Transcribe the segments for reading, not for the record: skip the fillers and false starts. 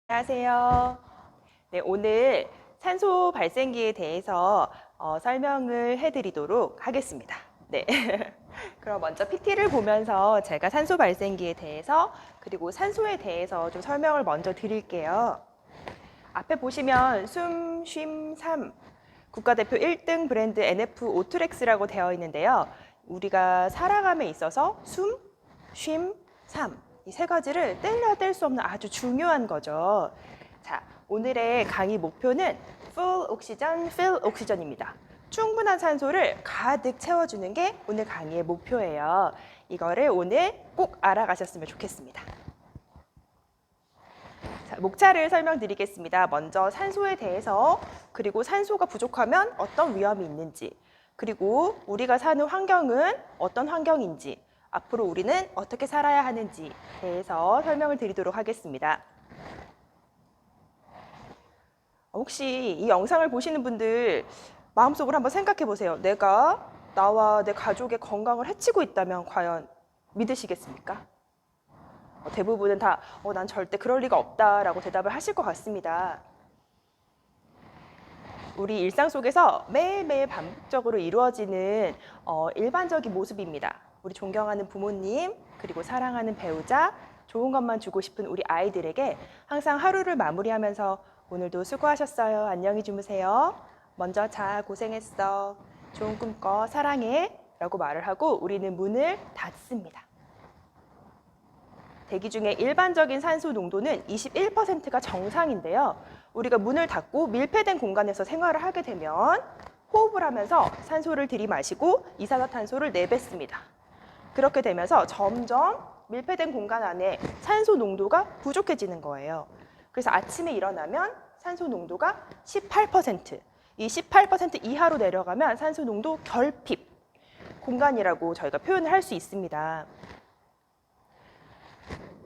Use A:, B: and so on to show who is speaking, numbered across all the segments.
A: 안녕하세요. 네, 오늘 산소 발생기에 대해서 설명을 해드리도록 하겠습니다. 네. 그럼 먼저 PT를 보면서 제가 산소 발생기에 대해서 그리고 산소에 대해서 좀 설명을 먼저 드릴게요. 앞에 보시면 숨, 쉼, 삶 국가대표 1등 브랜드 NF 오투렉스라고 되어 있는데요. 우리가 살아감에 있어서 숨, 쉼, 삶 이 세 가지를 뗄래야 뗄 수 없는 아주 중요한 거죠. 자, 오늘의 강의 목표는 Full Oxygen, Fill Oxygen입니다. 충분한 산소를 가득 채워주는 게 오늘 강의의 목표예요. 이거를 오늘 꼭 알아가셨으면 좋겠습니다. 자, 목차를 설명드리겠습니다. 먼저 산소에 대해서, 그리고 산소가 부족하면 어떤 위험이 있는지, 그리고 우리가 사는 환경은 어떤 환경인지, 앞으로 우리는 어떻게 살아야 하는지 대해서 설명을 드리도록 하겠습니다. 혹시 이 영상을 보시는 분들 마음속으로 한번 생각해 보세요. 내가 나와 내 가족의 건강을 해치고 있다면 과연 믿으시겠습니까? 대부분은 다 난 절대 그럴 리가 없다라고 대답을 하실 것 같습니다. 우리 일상 속에서 매일매일 반복적으로 이루어지는 일반적인 모습입니다. 우리 존경하는 부모님, 그리고 사랑하는 배우자, 좋은 것만 주고 싶은 우리 아이들에게 항상 하루를 마무리하면서 오늘도 수고하셨어요. 안녕히 주무세요. 먼저 자, 고생했어. 좋은 꿈 꿔. 사랑해. 라고 말을 하고 우리는 문을 닫습니다. 대기 중에 일반적인 산소 농도는 21%가 정상인데요. 우리가 문을 닫고 밀폐된 공간에서 생활을 하게 되면 호흡을 하면서 산소를 들이마시고 이산화탄소를 내뱉습니다. 그렇게 되면서 점점 밀폐된 공간 안에 산소 농도가 부족해지는 거예요. 그래서 아침에 일어나면 산소 농도가 18%, 이 18% 이하로 내려가면 산소 농도 결핍 공간이라고 저희가 표현을 할 수 있습니다.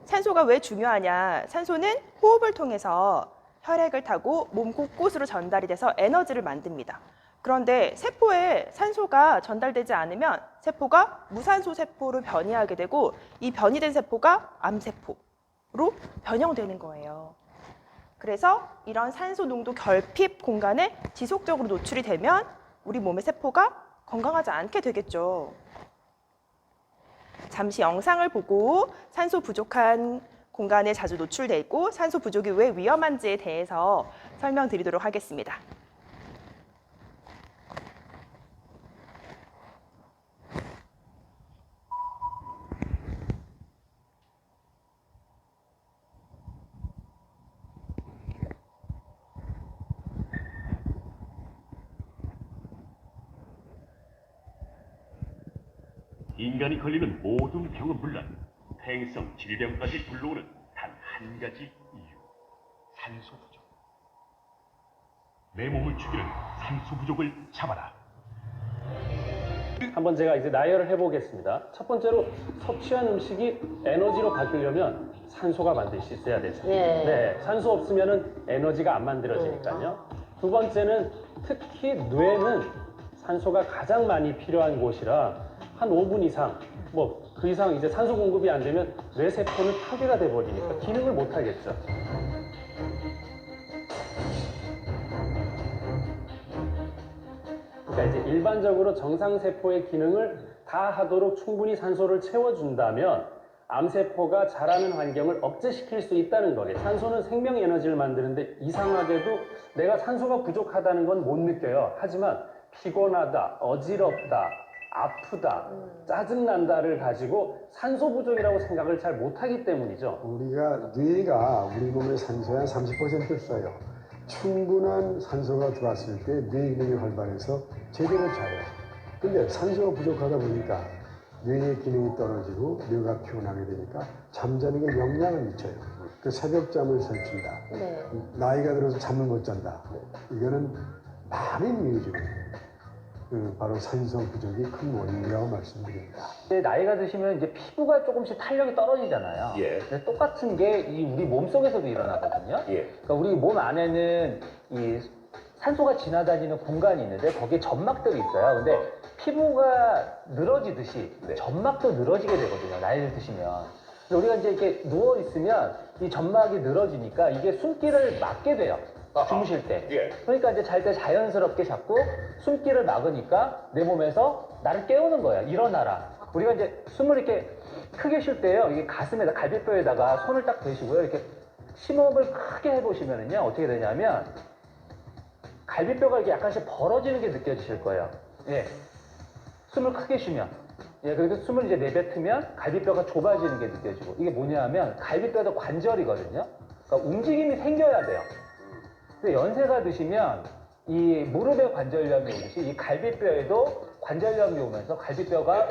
A: 산소가 왜 중요하냐? 산소는 호흡을 통해서 혈액을 타고 몸 곳곳으로 전달이 돼서 에너지를 만듭니다. 그런데 세포에 산소가 전달되지 않으면 세포가 무산소 세포로 변이하게 되고 이 변이된 세포가 암세포로 변형되는 거예요. 그래서 이런 산소 농도 결핍 공간에 지속적으로 노출이 되면 우리 몸의 세포가 건강하지 않게 되겠죠. 잠시 영상을 보고 산소 부족한 공간에 자주 노출돼 있고 산소 부족이 왜 위험한지에 대해서 설명드리도록 하겠습니다.
B: 인간이 걸리는 모든 병은 물론 폐행성 질병까지 불러오는 단 한 가지 이유, 산소 부족. 내 몸을 죽이는 산소 부족을 잡아라.
C: 한번 제가 이제 나열을 해보겠습니다. 첫 번째로 섭취한 음식이 에너지로 바뀌려면 산소가 반드시 있어야 되죠. 네, 산소 없으면 에너지가 안 만들어지니까요. 두 번째는 특히 뇌는 산소가 가장 많이 필요한 곳이라 한 5분 이상, 그 이상 이제 산소 공급이 안 되면 뇌 세포는 파괴가 돼 버리니까 기능을 못 하겠죠. 그러니까 이제 일반적으로 정상 세포의 기능을 다 하도록 충분히 산소를 채워준다면 암세포가 자라는 환경을 억제시킬 수 있다는 거예요. 산소는 생명 에너지를 만드는데 이상하게도 내가 산소가 부족하다는 건 못 느껴요. 하지만 피곤하다, 어지럽다, 아프다, 짜증난다를 가지고 산소 부족이라고 생각을 잘 못하기 때문이죠.
D: 우리가 뇌가 우리 몸의 산소의 한 30%를 써요. 충분한 산소가 들어왔을 때 뇌 기능이 활발해서 제대로 자요. 근데 산소가 부족하다 보니까 뇌의 기능이 떨어지고 뇌가 피곤하게 되니까 잠자는 게 영향을 미쳐요. 그 새벽잠을 설친다. 나이가 들어서 잠을 못 잔다. 이거는 많은 이유 중에 바로 산소 부족이 큰 원인이라고 말씀드립니다.
E: 나이가 드시면 이제 피부가 조금씩 탄력이 떨어지잖아요. 근데 똑같은 게 우리 몸 속에서도 일어나거든요. 그러니까 우리 몸 안에는 이 산소가 지나다니는 공간이 있는데 거기에 점막들이 있어요. 근데 피부가 늘어지듯이 점막도 늘어지게 되거든요. 나이를 드시면. 우리가 이제 이렇게 누워 있으면 이 점막이 늘어지니까 이게 숨기를 막게 돼요. 주무실 때. 그러니까 이제 잘 때 자연스럽게 자꾸 숨기를 막으니까 내 몸에서 나를 깨우는 거야. 일어나라. 우리가 이제 숨을 이렇게 크게 쉴 때요. 이게 가슴에다 갈비뼈에다가 손을 딱 대시고요. 이렇게 심호흡을 크게 해보시면은요. 어떻게 되냐면 갈비뼈가 이렇게 약간씩 벌어지는 게 느껴지실 거예요. 예. 숨을 크게 쉬면. 예, 그리고 숨을 이제 내뱉으면 갈비뼈가 좁아지는 게 느껴지고. 이게 뭐냐 하면 갈비뼈도 관절이거든요. 그러니까 움직임이 생겨야 돼요. 근데 연세가 드시면 이 무릎에 관절염이 오듯이 이 갈비뼈에도 관절염이 오면서 갈비뼈가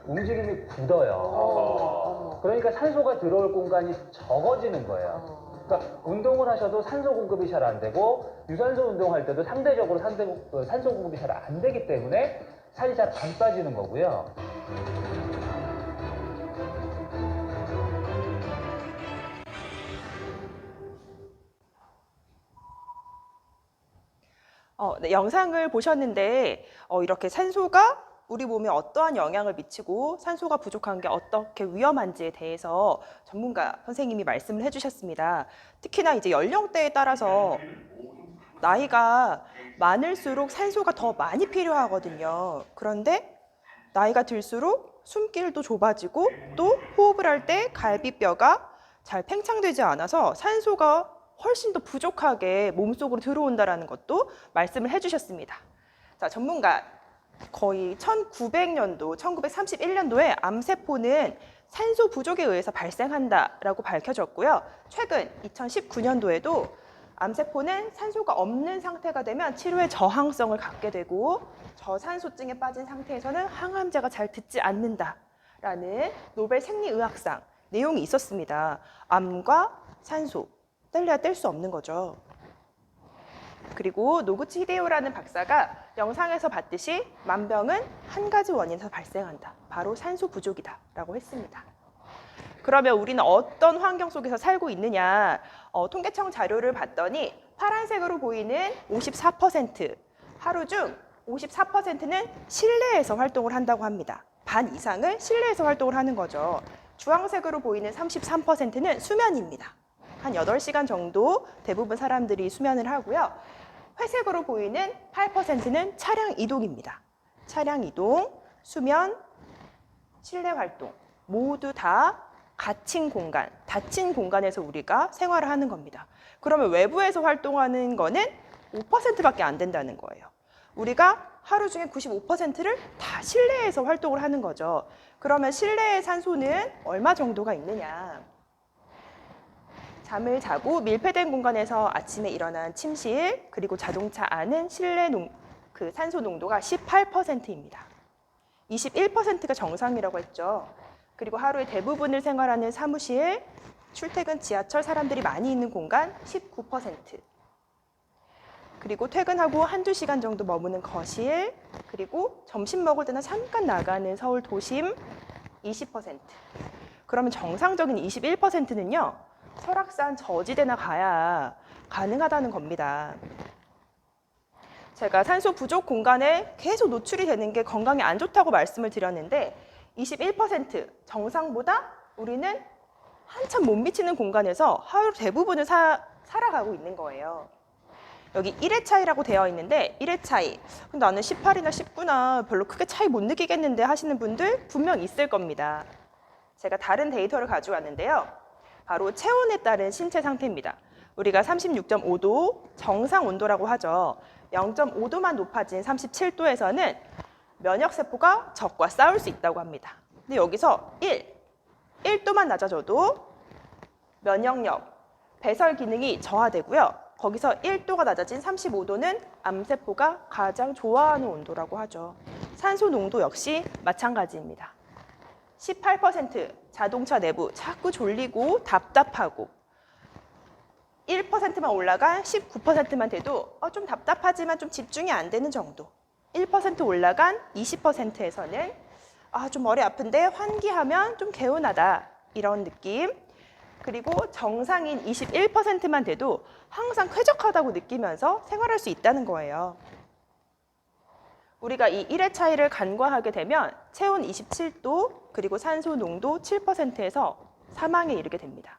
E: 움직임이 굳어요. 그러니까 산소가 들어올 공간이 적어지는 거예요. 그러니까 운동을 하셔도 산소 공급이 잘 안 되고 유산소 운동할 때도 상대적으로 산소 공급이 잘 안 되기 때문에 살이 잘 안 빠지는 거고요.
A: 네, 영상을 보셨는데 이렇게 산소가 우리 몸에 어떠한 영향을 미치고 산소가 부족한 게 어떻게 위험한지에 대해서 전문가 선생님이 말씀을 해주셨습니다. 특히나 이제 연령대에 따라서 나이가 많을수록 산소가 더 많이 필요하거든요. 그런데 나이가 들수록 숨길도 좁아지고 또 호흡을 할 때 갈비뼈가 잘 팽창되지 않아서 산소가 훨씬 더 부족하게 몸속으로 들어온다는 것도 말씀을 해주셨습니다. 자, 전문가 거의 1900년도, 1931년도에 암세포는 산소 부족에 의해서 발생한다라고 밝혀졌고요. 최근 2019년도에도 암세포는 산소가 없는 상태가 되면 치료에 저항성을 갖게 되고 저산소증에 빠진 상태에서는 항암제가 잘 듣지 않는다라는 노벨 생리의학상 내용이 있었습니다. 암과 산소, 뗄래야 뗄 수 없는 거죠. 그리고 노구치 히데요라는 박사가 영상에서 봤듯이 만병은 한 가지 원인에서 발생한다. 바로 산소 부족이다 라고 했습니다. 그러면 우리는 어떤 환경 속에서 살고 있느냐? 통계청 자료를 봤더니 파란색으로 보이는 54%, 하루 중 54%는 실내에서 활동을 한다고 합니다. 반 이상을 실내에서 활동을 하는 거죠. 주황색으로 보이는 33%는 수면입니다. 한 8시간 정도 대부분 사람들이 수면을 하고요. 회색으로 보이는 8%는 차량 이동입니다. 차량 이동, 수면, 실내 활동 모두 다 갇힌 공간, 닫힌 공간에서 우리가 생활을 하는 겁니다. 그러면 외부에서 활동하는 거는 5%밖에 안 된다는 거예요. 우리가 하루 중에 95%를 다 실내에서 활동을 하는 거죠. 그러면 실내의 산소는 얼마 정도가 있느냐? 잠을 자고 밀폐된 공간에서 아침에 일어난 침실, 그리고 자동차 안은 실내 산소 농도가 18%입니다. 21%가 정상이라고 했죠. 그리고 하루의 대부분을 생활하는 사무실, 출퇴근 지하철 사람들이 많이 있는 공간 19%. 그리고 퇴근하고 한두 시간 정도 머무는 거실, 그리고 점심 먹을 때나 잠깐 나가는 서울 도심 20%. 그러면 정상적인 21%는요. 설악산 저지대나 가야 가능하다는 겁니다. 제가 산소 부족 공간에 계속 노출이 되는 게 건강에 안 좋다고 말씀을 드렸는데 21% 정상보다 우리는 한참 못 미치는 공간에서 하루 대부분을 살아가고 있는 거예요. 여기 1회 차이라고 되어 있는데 1회 차이. 근데 나는 18이나 19나 별로 크게 차이 못 느끼겠는데 하시는 분들 분명 있을 겁니다. 제가 다른 데이터를 가져왔는데요. 바로 체온에 따른 신체 상태입니다. 우리가 36.5도 정상 온도라고 하죠. 0.5도만 높아진 37도에서는 면역세포가 적과 싸울 수 있다고 합니다. 근데 여기서 1도만 낮아져도 면역력, 배설 기능이 저하되고요. 거기서 1도가 낮아진 35도는 암세포가 가장 좋아하는 온도라고 하죠. 산소 농도 역시 마찬가지입니다. 18% 자동차 내부 자꾸 졸리고 답답하고 1%만 올라간 19%만 돼도 좀 답답하지만 좀 집중이 안 되는 정도. 1% 올라간 20%에서는 좀 머리 아픈데 환기하면 좀 개운하다 이런 느낌. 그리고 정상인 21%만 돼도 항상 쾌적하다고 느끼면서 생활할 수 있다는 거예요. 우리가 이 1회 차이를 간과하게 되면 체온 27도 그리고 산소 농도 7%에서 사망에 이르게 됩니다.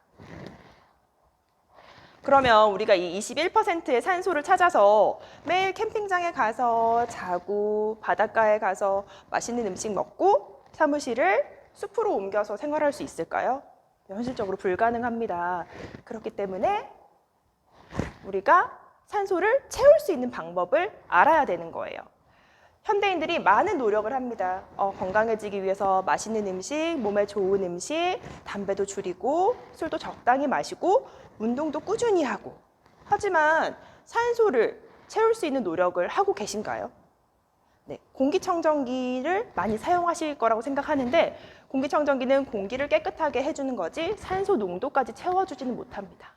A: 그러면 우리가 이 21%의 산소를 찾아서 매일 캠핑장에 가서 자고 바닷가에 가서 맛있는 음식 먹고 사무실을 숲으로 옮겨서 생활할 수 있을까요? 현실적으로 불가능합니다. 그렇기 때문에 우리가 산소를 채울 수 있는 방법을 알아야 되는 거예요. 현대인들이 많은 노력을 합니다. 건강해지기 위해서 맛있는 음식, 몸에 좋은 음식, 담배도 줄이고 술도 적당히 마시고 운동도 꾸준히 하고. 하지만 산소를 채울 수 있는 노력을 하고 계신가요? 네, 공기청정기를 많이 사용하실 거라고 생각하는데 공기청정기는 공기를 깨끗하게 해주는 거지 산소 농도까지 채워주지는 못합니다.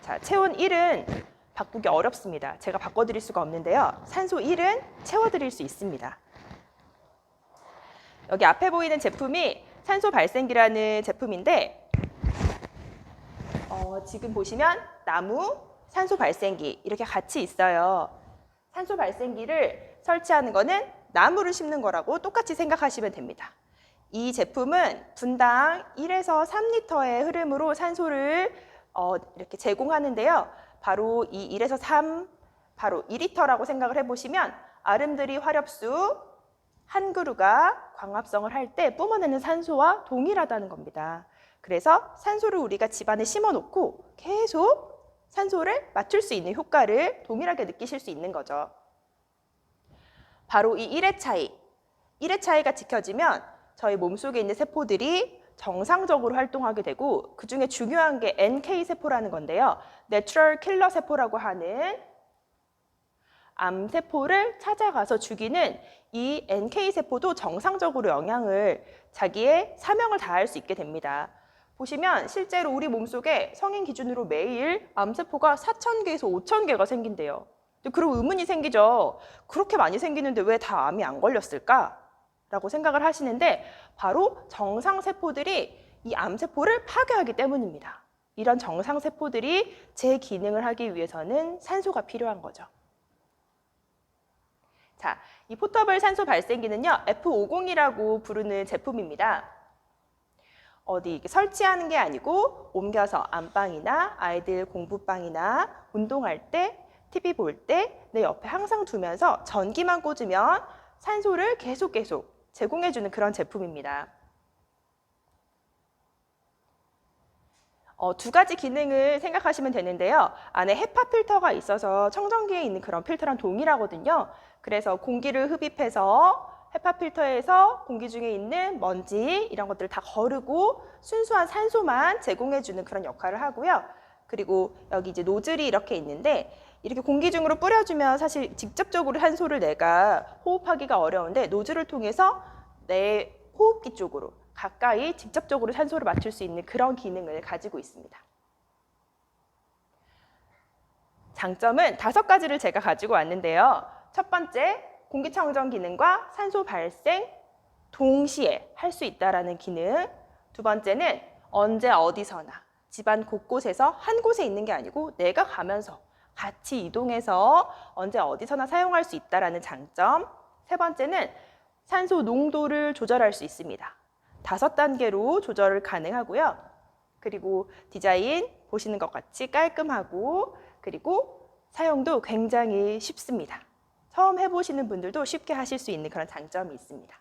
A: 자, 체온 1은 바꾸기 어렵습니다. 제가 바꿔드릴 수가 없는데요. 산소 1은 채워드릴 수 있습니다. 여기 앞에 보이는 제품이 산소 발생기라는 제품인데 지금 보시면 나무, 산소 발생기 이렇게 같이 있어요. 산소 발생기를 설치하는 거는 나무를 심는 거라고 똑같이 생각하시면 됩니다. 이 제품은 분당 1에서 3리터의 흐름으로 산소를 이렇게 제공하는데요. 바로 이 1에서 3, 바로 2리터라고 생각을 해보시면 아름드리 화렵수 한 그루가 광합성을 할 때 뿜어내는 산소와 동일하다는 겁니다. 그래서 산소를 우리가 집안에 심어놓고 계속 산소를 맞출 수 있는 효과를 동일하게 느끼실 수 있는 거죠. 바로 이 1회 차이, 1회 차이가 지켜지면 저희 몸속에 있는 세포들이 정상적으로 활동하게 되고 그 중에 중요한 게 NK 세포라는 건데요. 내추럴 킬러 세포라고 하는 암세포를 찾아가서 죽이는 이 NK 세포도 정상적으로 영향을 자기의 사명을 다할 수 있게 됩니다. 보시면 실제로 우리 몸속에 성인 기준으로 매일 암세포가 4,000개에서 5,000개가 생긴대요. 그리고 의문이 생기죠. 그렇게 많이 생기는데 왜 다 암이 안 걸렸을까? 라고 생각을 하시는데 바로 정상세포들이 이 암세포를 파괴하기 때문입니다. 이런 정상세포들이 제 기능을 하기 위해서는 산소가 필요한 거죠. 자, 이 포터블 산소 발생기는요, F50이라고 부르는 제품입니다. 어디 이렇게 설치하는 게 아니고 옮겨서 안방이나 아이들 공부방이나 운동할 때, TV 볼 때 내 옆에 항상 두면서 전기만 꽂으면 산소를 계속 제공해주는 그런 제품입니다. 두 가지 기능을 생각하시면 되는데요. 안에 헤파 필터가 있어서 청정기에 있는 그런 필터랑 동일하거든요. 그래서 공기를 흡입해서 헤파 필터에서 공기 중에 있는 먼지 이런 것들을 다 거르고 순수한 산소만 제공해주는 그런 역할을 하고요. 그리고 여기 이제 노즐이 이렇게 있는데 이렇게 공기 중으로 뿌려주면 사실 직접적으로 산소를 내가 호흡하기가 어려운데 노즐을 통해서 내 호흡기 쪽으로 가까이 직접적으로 산소를 맞출 수 있는 그런 기능을 가지고 있습니다. 장점은 5가지를 제가 가지고 왔는데요. 첫 번째, 공기청정 기능과 산소 발생 동시에 할 수 있다는 기능. 두 번째는 언제 어디서나 집안 곳곳에서 한 곳에 있는 게 아니고 내가 가면서 같이 이동해서 언제 어디서나 사용할 수 있다는 장점. 세 번째는 산소 농도를 조절할 수 있습니다. 5단계로 조절을 가능하고요. 그리고 디자인 보시는 것 같이 깔끔하고 그리고 사용도 굉장히 쉽습니다. 처음 해보시는 분들도 쉽게 하실 수 있는 그런 장점이 있습니다.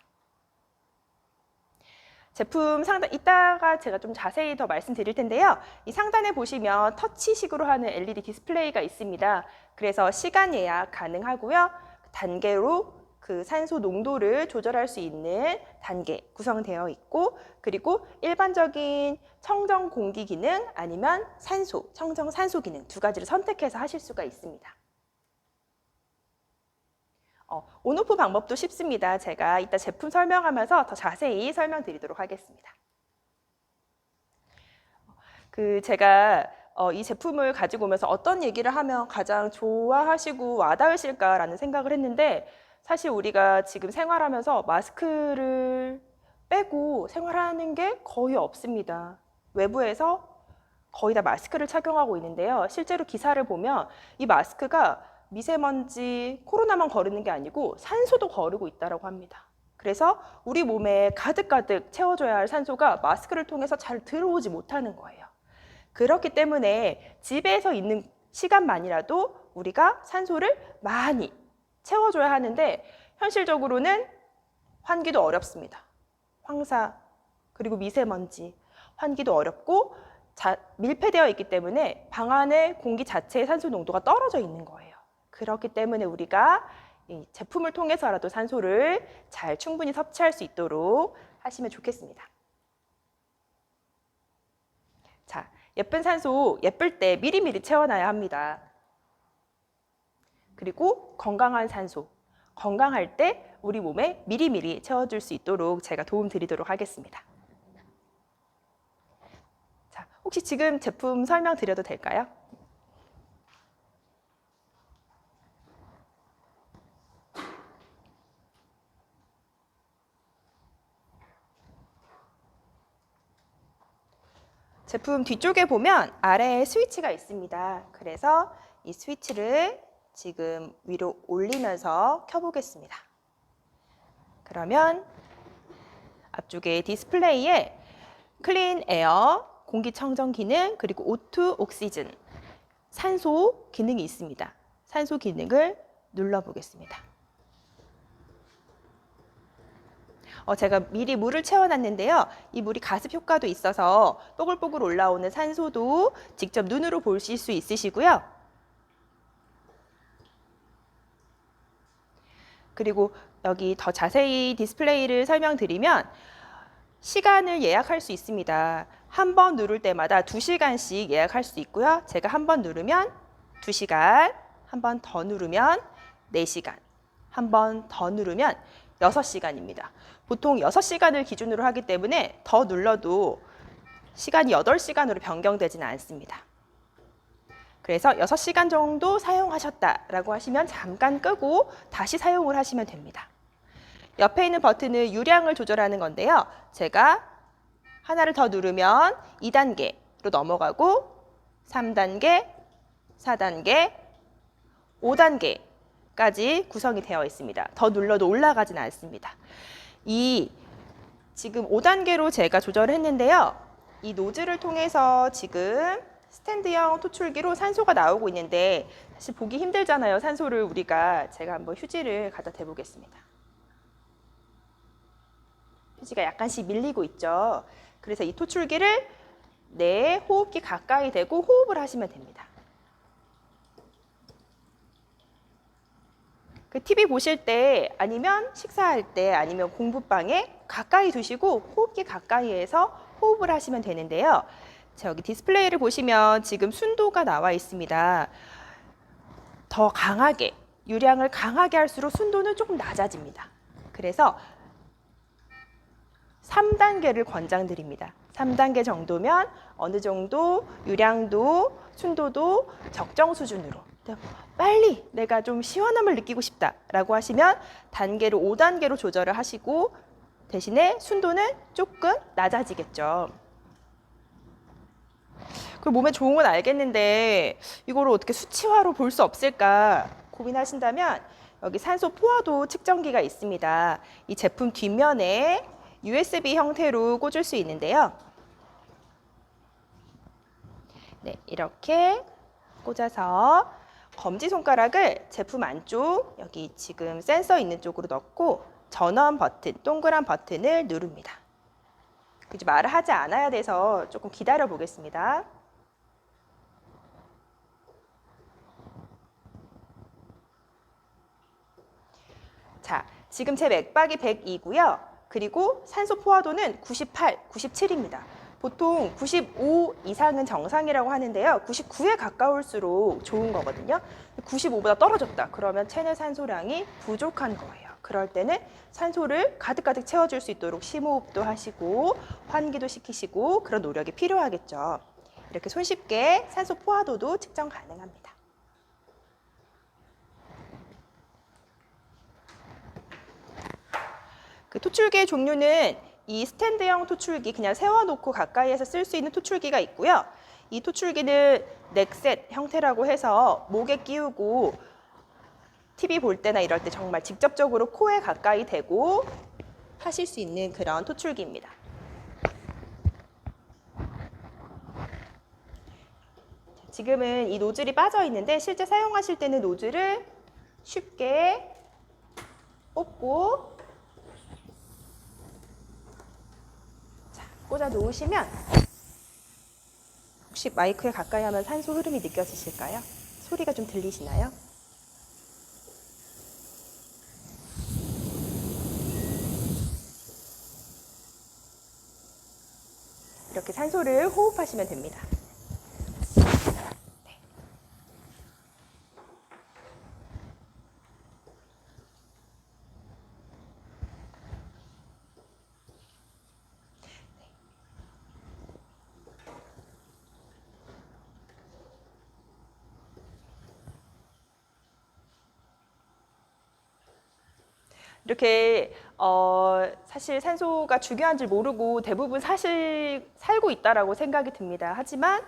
A: 제품 상단, 이따가 제가 좀 자세히 더 말씀드릴 텐데요. 이 상단에 보시면 터치식으로 하는 LED 디스플레이가 있습니다. 그래서 시간 예약 가능하고요. 단계로 그 산소 농도를 조절할 수 있는 단계 구성되어 있고 그리고 일반적인 청정 공기 기능 아니면 산소, 청정 산소 기능 2가지를 선택해서 하실 수가 있습니다. 온오프 방법도 쉽습니다. 제가 이따 제품 설명하면서 더 자세히 설명드리도록 하겠습니다. 제가 이 제품을 가지고 오면서 어떤 얘기를 하면 가장 좋아하시고 와닿으실까라는 생각을 했는데 사실 우리가 지금 생활하면서 마스크를 빼고 생활하는 게 거의 없습니다. 외부에서 거의 다 마스크를 착용하고 있는데요. 실제로 기사를 보면 이 마스크가 미세먼지, 코로나만 거르는 게 아니고 산소도 거르고 있다고 합니다. 그래서 우리 몸에 가득가득 채워줘야 할 산소가 마스크를 통해서 잘 들어오지 못하는 거예요. 그렇기 때문에 집에서 있는 시간만이라도 우리가 산소를 많이 채워줘야 하는데 현실적으로는 환기도 어렵습니다. 황사, 그리고 미세먼지, 환기도 어렵고 밀폐되어 있기 때문에 방 안의 공기 자체의 산소 농도가 떨어져 있는 거예요. 그렇기 때문에 우리가 이 제품을 통해서라도 산소를 잘 충분히 섭취할 수 있도록 하시면 좋겠습니다. 자, 예쁜 산소, 예쁠 때 미리미리 채워놔야 합니다. 그리고 건강한 산소, 건강할 때 우리 몸에 미리미리 채워줄 수 있도록 제가 도움 드리도록 하겠습니다. 자, 혹시 지금 제품 설명드려도 될까요? 제품 뒤쪽에 보면 아래에 스위치가 있습니다. 그래서 이 스위치를 지금 위로 올리면서 켜보겠습니다. 그러면 앞쪽에 디스플레이에 클린 에어, 공기청정 기능, 그리고 O2 옥시즌, 산소 기능이 있습니다. 산소 기능을 눌러보겠습니다. 제가 미리 물을 채워놨는데요. 이 물이 가습 효과도 있어서 뽀글뽀글 올라오는 산소도 직접 눈으로 보실 수 있으시고요. 그리고 여기 더 자세히 디스플레이를 설명드리면 시간을 예약할 수 있습니다. 한 번 누를 때마다 2시간씩 예약할 수 있고요. 제가 한 번 누르면 2시간, 한 번 더 누르면 4시간, 한 번 더 누르면 6시간입니다. 보통 6시간을 기준으로 하기 때문에 더 눌러도 시간이 8시간으로 변경되지는 않습니다. 그래서 6시간 정도 사용하셨다라고 하시면 잠깐 끄고 다시 사용을 하시면 됩니다. 옆에 있는 버튼은 유량을 조절하는 건데요. 제가 하나를 더 누르면 2단계로 넘어가고 3단계, 4단계, 5단계까지 구성이 되어 있습니다. 더 눌러도 올라가지는 않습니다. 지금 5단계로 제가 조절을 했는데요. 이 노즐을 통해서 지금 스탠드형 토출기로 산소가 나오고 있는데 사실 보기 힘들잖아요. 산소를 제가 한번 휴지를 갖다 대보겠습니다. 휴지가 약간씩 밀리고 있죠. 그래서 이 토출기를 내 호흡기 가까이 대고 호흡을 하시면 됩니다. 그 TV 보실 때 아니면 식사할 때 아니면 공부방에 가까이 두시고 호흡기 가까이에서 호흡을 하시면 되는데요. 자, 여기 디스플레이를 보시면 지금 순도가 나와 있습니다. 더 강하게, 유량을 강하게 할수록 순도는 조금 낮아집니다. 그래서 3단계를 권장드립니다. 3단계 정도면 어느 정도 유량도, 순도도 적정 수준으로 빨리 내가 좀 시원함을 느끼고 싶다라고 하시면 단계로 5단계로 조절을 하시고 대신에 순도는 조금 낮아지겠죠. 그 몸에 좋은 건 알겠는데 이거를 어떻게 수치화로 볼 수 없을까 고민하신다면 여기 산소 포화도 측정기가 있습니다. 이 제품 뒷면에 USB 형태로 꽂을 수 있는데요. 네, 이렇게 꽂아서 검지손가락을 제품 안쪽 여기 지금 센서 있는 쪽으로 넣고 전원 버튼, 동그란 버튼을 누릅니다. 그죠? 말을 하지 않아야 돼서 조금 기다려 보겠습니다. 자, 지금 제 맥박이 100이고요. 그리고 산소 포화도는 98, 97입니다. 보통 95 이상은 정상이라고 하는데요. 99에 가까울수록 좋은 거거든요. 95보다 떨어졌다. 그러면 체내 산소량이 부족한 거예요. 그럴 때는 산소를 가득가득 채워줄 수 있도록 심호흡도 하시고 환기도 시키시고 그런 노력이 필요하겠죠. 이렇게 손쉽게 산소 포화도도 측정 가능합니다. 그 토출기의 종류는 이 스탠드형 토출기 그냥 세워놓고 가까이에서 쓸 수 있는 토출기가 있고요. 이 토출기는 넥셋 형태라고 해서 목에 끼우고 TV 볼 때나 이럴 때 정말 직접적으로 코에 가까이 대고 하실 수 있는 그런 토출기입니다. 지금은 이 노즐이 빠져 있는데 실제 사용하실 때는 노즐을 쉽게 뽑고 자, 꽂아 놓으시면 혹시 마이크에 가까이 하면 산소 흐름이 느껴지실까요? 소리가 좀 들리시나요? 이렇게 산소를 호흡하시면 됩니다. 네. 이렇게 사실 산소가 중요한 줄 모르고 대부분 사실 살고 있다라고 생각이 듭니다. 하지만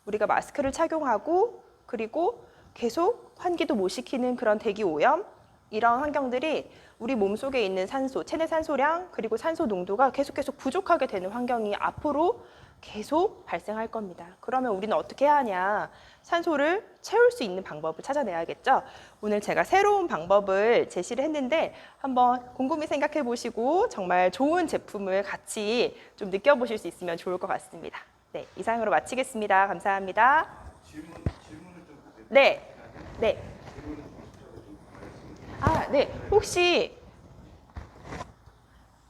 A: 우리가 마스크를 착용하고 그리고 계속 환기도 못 시키는 그런 대기 오염 이런 환경들이 우리 몸속에 있는 산소, 체내 산소량 그리고 산소 농도가 계속 부족하게 되는 환경이 앞으로 계속 발생할 겁니다. 그러면 우리는 어떻게 해야 하냐? 산소를 채울 수 있는 방법을 찾아내야겠죠. 오늘 제가 새로운 방법을 제시를 했는데 한번 곰곰이 생각해 보시고 정말 좋은 제품을 같이 좀 느껴보실 수 있으면 좋을 것 같습니다. 네, 이상으로 마치겠습니다. 감사합니다. 질문을 좀 부탁드립니다. 네, 네. 아, 네. 혹시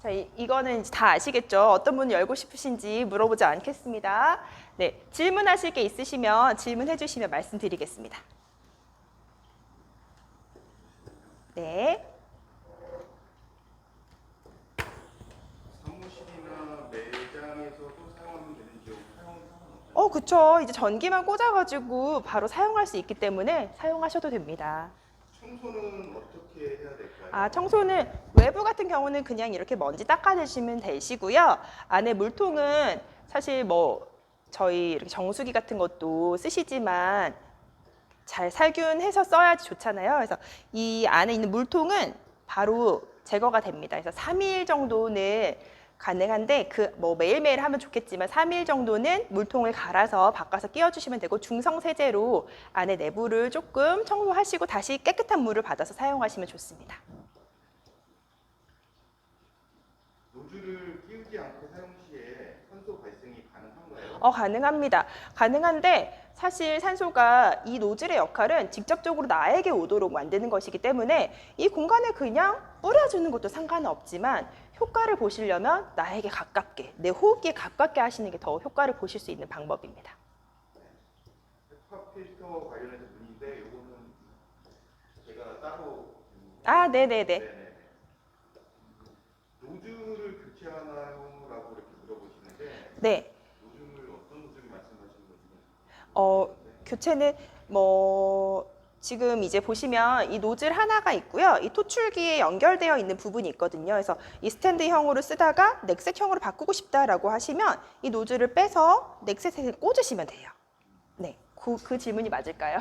A: 자, 이거는 다 아시겠죠? 어떤 분 열고 싶으신지 물어보지 않겠습니다. 네, 질문하실 게 있으시면 질문해 주시면 말씀드리겠습니다. 네.
F: 사무실이나 매장에서도 사용하면 되는지요?
A: 그쵸. 이제 전기만 꽂아가지고 바로 사용할 수 있기 때문에 사용하셔도 됩니다.
F: 청소는 어떻게 해야 될까요?
A: 아, 청소는 외부 같은 경우는 그냥 이렇게 먼지 닦아내시면 되시고요. 안에 물통은 사실 뭐 저희 이렇게 정수기 같은 것도 쓰시지만 잘 살균해서 써야지 좋잖아요. 그래서 이 안에 있는 물통은 바로 제거가 됩니다. 그래서 3일 정도는 가능한데 뭐 매일매일 하면 좋겠지만 3일 정도는 물통을 갈아서 바꿔서 끼워주시면 되고 중성 세제로 안에 내부를 조금 청소하시고 다시 깨끗한 물을 받아서 사용하시면 좋습니다.
F: 노즐을 끼우지 않고 사용 시에 산소 발생이 가능한가요?
A: 가능합니다. 가능한데 사실 산소가 이 노즐의 역할은 직접적으로 나에게 오도록 만드는 것이기 때문에 이 공간에 그냥 뿌려주는 것도 상관은 없지만 효과를 보시려면 나에게 가깝게, 내 호흡기에 가깝게 하시는 게 더 효과를 보실 수 있는 방법입니다.
F: 헤파 필터 관련해서 문의인데 이거는 제가 따로
A: 아, 네네네.
F: 네네. 노즐을 교체하나요? 라고 이렇게 물어보시는데
A: 네.
F: 노즐을 어떤 노즐을 말씀하시는 건지
A: 교체는 지금 이제 보시면 이 노즐 하나가 있고요. 이 토출기에 연결되어 있는 부분이 있거든요. 그래서 이 스탠드형으로 쓰다가 넥셋형으로 바꾸고 싶다라고 하시면 이 노즐을 빼서 넥셋에 꽂으시면 돼요. 네, 그 질문이 맞을까요?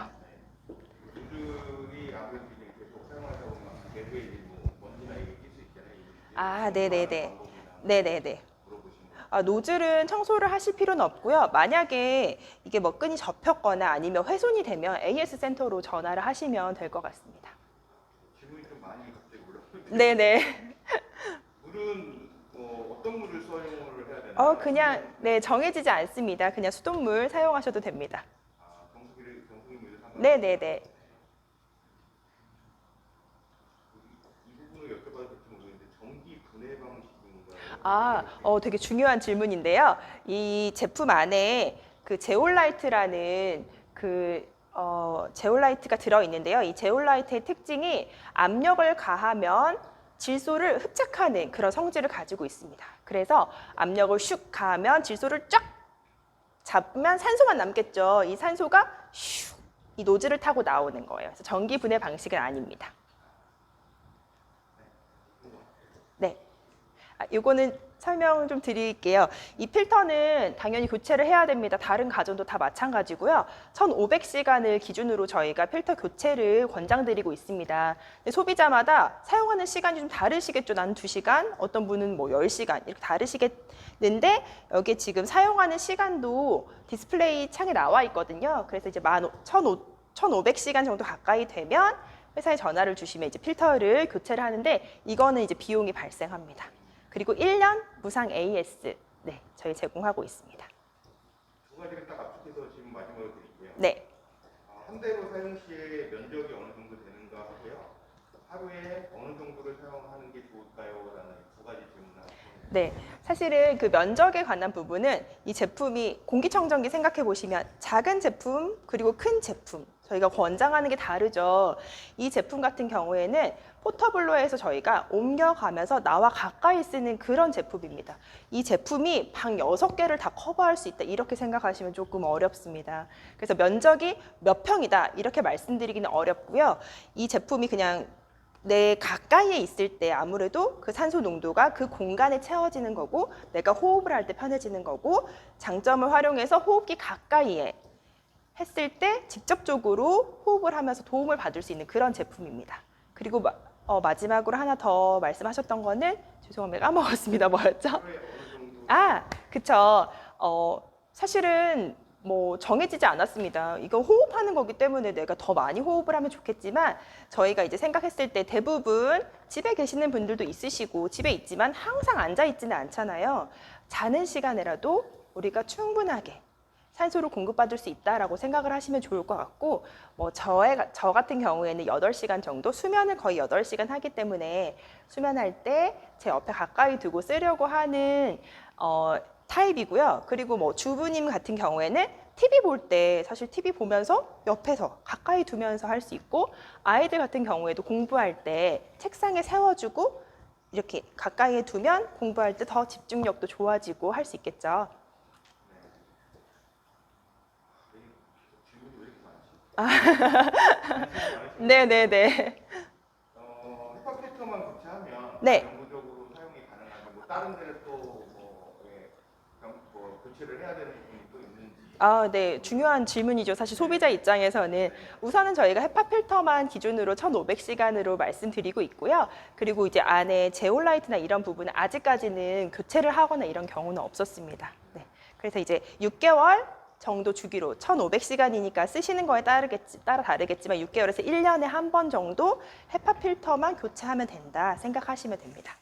F: 노즐이 아무래도 이제 계속 사용하다 보면 내부에 뭐 먼지나 이게 낄 수 있잖아요.
A: 아, 네네네. 네네네.
F: 물어보시는 거.
A: 노즐은 청소를 하실 필요는 없고요. 만약에 이게 뭐 끈이 접혔거나 아니면 훼손이 되면 AS 센터로 전화를 하시면 될 것 같습니다.
F: 질문이 좀 많이 갑자기 올라오는데
A: 네네.
F: 물은 어떤 물을 사용을 해야 되나요?
A: 그냥 네, 정해지지 않습니다. 그냥 수돗물 사용하셔도 됩니다.
F: 정수기 물도 상관없어요?
A: 네네네.
F: 이 부분을 여쭤봐도 될지 모르겠는데 전기 분해 방식인가요?
A: 되게 중요한 질문인데요. 이 제품 안에 그 제올라이트라는 제올라이트가 들어있는데요. 이 제올라이트의 특징이 압력을 가하면 질소를 흡착하는 그런 성질을 가지고 있습니다. 그래서 압력을 슉 가하면 질소를 쫙 잡으면 산소만 남겠죠. 이 산소가 슉 이 노즐을 타고 나오는 거예요. 그래서 전기 분해 방식은 아닙니다. 네. 이거는 설명 좀 드릴게요. 이 필터는 당연히 교체를 해야 됩니다. 다른 가전도 다 마찬가지고요. 1,500시간을 기준으로 저희가 필터 교체를 권장드리고 있습니다. 근데 소비자마다 사용하는 시간이 좀 다르시겠죠. 나는 2시간, 어떤 분은 뭐 10시간 이렇게 다르시겠는데 여기 지금 사용하는 시간도 디스플레이 창에 나와 있거든요. 그래서 이제 1,500시간 정도 가까이 되면 회사에 전화를 주시면 이제 필터를 교체를 하는데 이거는 이제 비용이 발생합니다. 그리고 1년 무상 AS 네, 저희 제공하고 있습니다.
F: 두 가지를 딱 압축해서 지금 마지막으로 드릴게요.
A: 네.
F: 한 대로 사용 시에 면적이 어느 정도 되는가 하고요. 하루에 어느 정도를 사용하는 게 좋을까요? 라는 두 가지 질문을 하겠습니다.
A: 네, 사실은 그 면적에 관한 부분은 이 제품이 공기청정기 생각해 보시면 작은 제품 그리고 큰 제품 저희가 권장하는 게 다르죠. 이 제품 같은 경우에는 포터블로 해서 저희가 옮겨가면서 나와 가까이 쓰는 그런 제품입니다. 이 제품이 방 6개를 다 커버할 수 있다 이렇게 생각하시면 조금 어렵습니다. 그래서 면적이 몇 평이다 이렇게 말씀드리기는 어렵고요. 이 제품이 그냥 내 가까이에 있을 때 아무래도 그 산소 농도가 그 공간에 채워지는 거고 내가 호흡을 할 때 편해지는 거고 장점을 활용해서 호흡기 가까이에 했을 때 직접적으로 호흡을 하면서 도움을 받을 수 있는 그런 제품입니다. 그리고 마지막으로 하나 더 말씀하셨던 거는 죄송합니다. 까먹었습니다. 뭐였죠?
F: 하루에 어느 정도
A: 그쵸. 사실은 뭐 정해지지 않았습니다. 이거 호흡하는 거기 때문에 내가 더 많이 호흡을 하면 좋겠지만 저희가 이제 생각했을 때 대부분 집에 계시는 분들도 있으시고 집에 있지만 항상 앉아 있지는 않잖아요. 자는 시간에라도 우리가 충분하게 산소를 공급받을 수 있다라고 생각을 하시면 좋을 것 같고 저 같은 경우에는 8시간 정도 수면을 거의 8시간 하기 때문에 수면할 때 제 옆에 가까이 두고 쓰려고 하는 타입이고요. 그리고 주부님 같은 경우에는 TV 볼 때 사실 TV 보면서 옆에서 가까이 두면서 할 수 있고 아이들 같은 경우에도 공부할 때 책상에 세워주고 이렇게 가까이에 두면 공부할 때 더 집중력도 좋아지고 할 수 있겠죠. 네네네.
F: 헤파 필터만 교체하면
A: 네.
F: 영구적으로 사용이 가능한지 뭐 다른 데를 또 교체를 해야 되는 부분이 또 있는지.
A: 네. 중요한 질문이죠. 사실 소비자 입장에서는 우선은 저희가 헤파 필터만 기준으로 1,500시간으로 말씀드리고 있고요. 그리고 이제 안에 제올라이트나 이런 부분은 아직까지는 교체를 하거나 이런 경우는 없었습니다. 네. 그래서 이제 6개월 정도 주기로 1,500시간이니까 쓰시는 거에 따라 다르겠지만 6개월에서 1년에 한 번 정도 헤파 필터만 교체하면 된다 생각하시면 됩니다.